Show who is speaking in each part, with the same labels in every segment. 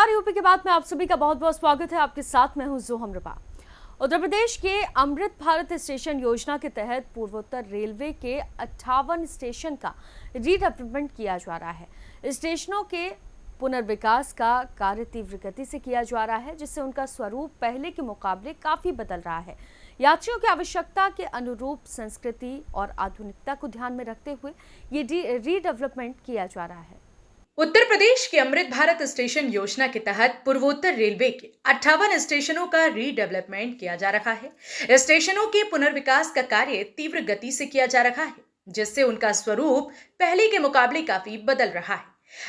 Speaker 1: नमस्कार, यूपी की बात में आप सभी का बहुत बहुत स्वागत है। आपके साथ मैं हूं जोहम रबा। उत्तर प्रदेश के अमृत भारत स्टेशन योजना के तहत पूर्वोत्तर रेलवे के 58 स्टेशन का रीडेवलपमेंट किया जा रहा है। स्टेशनों के पुनर्विकास का कार्य तीव्र गति से किया जा रहा है, जिससे उनका स्वरूप पहले के मुकाबले काफी बदल रहा है। यात्रियों की आवश्यकता के अनुरूप संस्कृति और आधुनिकता को ध्यान में रखते हुए ये रीडेवलपमेंट किया जा रहा है।
Speaker 2: उत्तर प्रदेश के अमृत भारत स्टेशन योजना के तहत पूर्वोत्तर रेलवे के 58 स्टेशनों का रीडेवलपमेंट किया जा रहा है। स्टेशनों के पुनर्विकास का कार्य तीव्र गति से किया जा रहा है, जिससे उनका स्वरूप पहले के मुकाबले काफी बदल रहा है।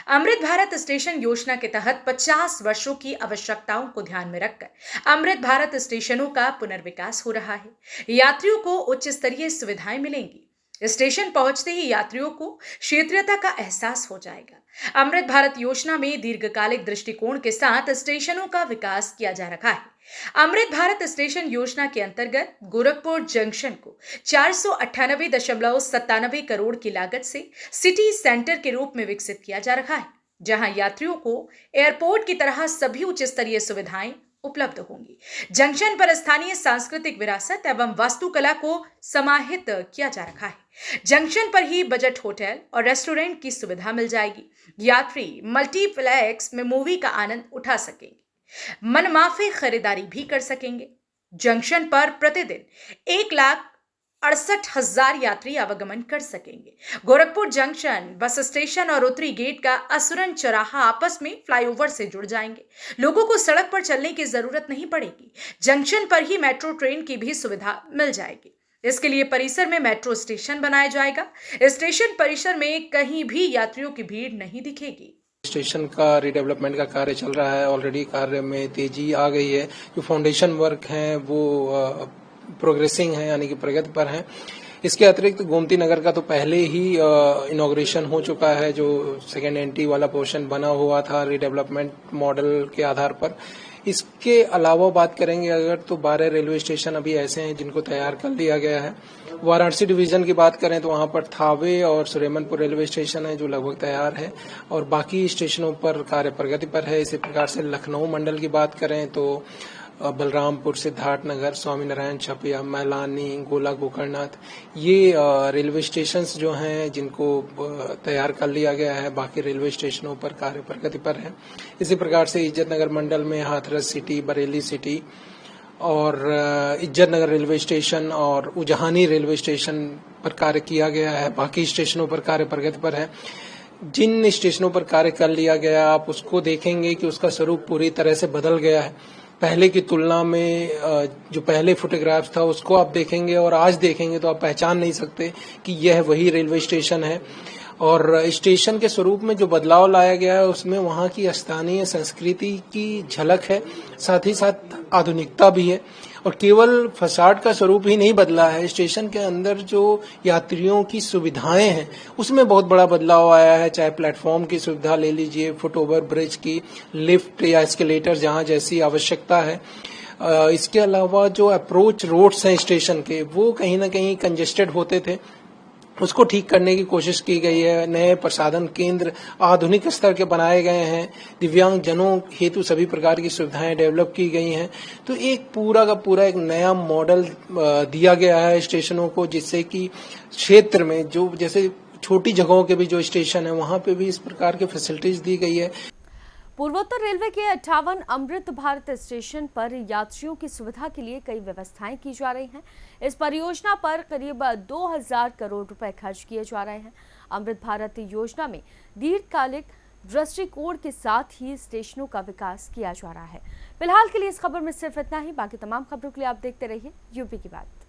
Speaker 2: अमृत भारत स्टेशन योजना के तहत 50 वर्षों की आवश्यकताओं को ध्यान में रखकर अमृत भारत स्टेशनों का पुनर्विकास हो रहा है। यात्रियों को उच्च स्तरीय सुविधाएं मिलेंगी। स्टेशन पहुंचते ही यात्रियों को क्षेत्रीयता का एहसास हो जाएगा। अमृत भारत योजना में दीर्घकालिक दृष्टिकोण के साथ स्टेशनों का विकास किया जा रहा है। अमृत भारत स्टेशन योजना के अंतर्गत गोरखपुर जंक्शन को 498.97 करोड़ की लागत से सिटी सेंटर के रूप में विकसित किया जा रहा है, जहां यात्रियों को एयरपोर्ट की तरह सभी उच्च स्तरीय सुविधाएं उपलब्ध होंगी। जंक्शन पर स्थानीय सांस्कृतिक विरासत एवं वास्तुकला को समाहित किया जा रखा है। जंक्शन पर ही बजट होटल और रेस्टोरेंट की सुविधा मिल जाएगी। यात्री मल्टीप्लेक्स में मूवी का आनंद उठा सकेंगे, मनमाफी खरीदारी भी कर सकेंगे। जंक्शन पर प्रतिदिन 1,68,000 यात्री आवागमन कर सकेंगे। गोरखपुर जंक्शन, बस स्टेशन और उत्तरी गेट का असुरन चौराहा आपस में फ्लाईओवर से जुड़ जाएंगे। लोगों को सड़क पर चलने की जरूरत नहीं पड़ेगी। जंक्शन पर ही मेट्रो ट्रेन की भी सुविधा मिल जाएगी। इसके लिए परिसर में मेट्रो स्टेशन बनाया जाएगा। स्टेशन परिसर में कहीं भी यात्रियों की भीड़ नहीं दिखेगी।
Speaker 3: स्टेशन का रिडेवलपमेंट का कार्य चल रहा है। ऑलरेडी कार्य में तेजी आ गई है। जो फाउंडेशन वर्क है वो प्रोग्रेसिंग है, यानी कि प्रगति पर है। इसके अतिरिक्त गोमती नगर का तो पहले ही इनॉग्रेशन हो चुका है। जो सेकेंड एंट्री वाला पोर्शन बना हुआ था रिडेवलपमेंट मॉडल के आधार पर। इसके अलावा बात करेंगे अगर तो 12 रेलवे स्टेशन अभी ऐसे हैं जिनको तैयार कर लिया गया है। वाराणसी डिवीजन की बात करें तो वहां पर थावे और सुरेमनपुर रेलवे स्टेशन है जो लगभग तैयार है, और बाकी स्टेशनों पर कार्य प्रगति पर है। इसी प्रकार से लखनऊ मंडल की बात करें तो बलरामपुर, सिद्धार्थनगर, स्वामीनारायण, छपिया, मैलानी, गोला, गोकर्णनाथ, ये रेलवे स्टेशन जो हैं जिनको तैयार कर लिया गया है। बाकी रेलवे स्टेशनों पर कार्य प्रगति पर है। इसी प्रकार से इज्जतनगर मंडल में हाथरस सिटी, बरेली सिटी और इज्जतनगर रेलवे स्टेशन और उजहानी रेलवे स्टेशन पर कार्य किया गया है। बाकी स्टेशनों पर कार्य प्रगति पर है। जिन स्टेशनों पर कार्य कर लिया गया आप उसको देखेंगे कि उसका स्वरूप पूरी तरह से बदल गया है। पहले की तुलना में जो पहले फोटोग्राफ्स था उसको आप देखेंगे और आज देखेंगे तो आप पहचान नहीं सकते कि यह वही रेलवे स्टेशन है। और स्टेशन के स्वरूप में जो बदलाव लाया गया है उसमें वहाँ की स्थानीय संस्कृति की झलक है, साथ ही साथ आधुनिकता भी है। और केवल फसाड का स्वरूप ही नहीं बदला है, स्टेशन के अंदर जो यात्रियों की सुविधाएं हैं उसमें बहुत बड़ा बदलाव आया है। चाहे प्लेटफॉर्म की सुविधा ले लीजिए, फुट ओवर ब्रिज की, लिफ्ट या एस्केलेटर जहां जैसी आवश्यकता है। इसके अलावा जो अप्रोच रोड्स हैं स्टेशन के वो कहीं ना कहीं कंजेस्टेड होते थे, उसको ठीक करने की कोशिश की गई है। नए प्रसाधन केंद्र आधुनिक स्तर के बनाए गए हैं। दिव्यांग जनों हेतु सभी प्रकार की सुविधाएं डेवलप की गई हैं। तो एक पूरा का पूरा एक नया मॉडल दिया गया है स्टेशनों को, जिससे कि क्षेत्र में जो जैसे छोटी जगहों के भी जो स्टेशन है वहां पे भी इस प्रकार की फैसिलिटीज दी गई है।
Speaker 1: पूर्वोत्तर रेलवे के 58 अमृत भारत स्टेशन पर यात्रियों की सुविधा के लिए कई व्यवस्थाएं की जा रही हैं। इस परियोजना पर करीब 2000 करोड़ रुपए खर्च किए जा रहे हैं। अमृत भारत योजना में दीर्घकालिक दृष्टिकोण के साथ ही स्टेशनों का विकास किया जा रहा है। फिलहाल के लिए इस खबर में सिर्फ इतना ही। बाकी तमाम खबरों के लिए आप देखते रहिए यूपी की बात।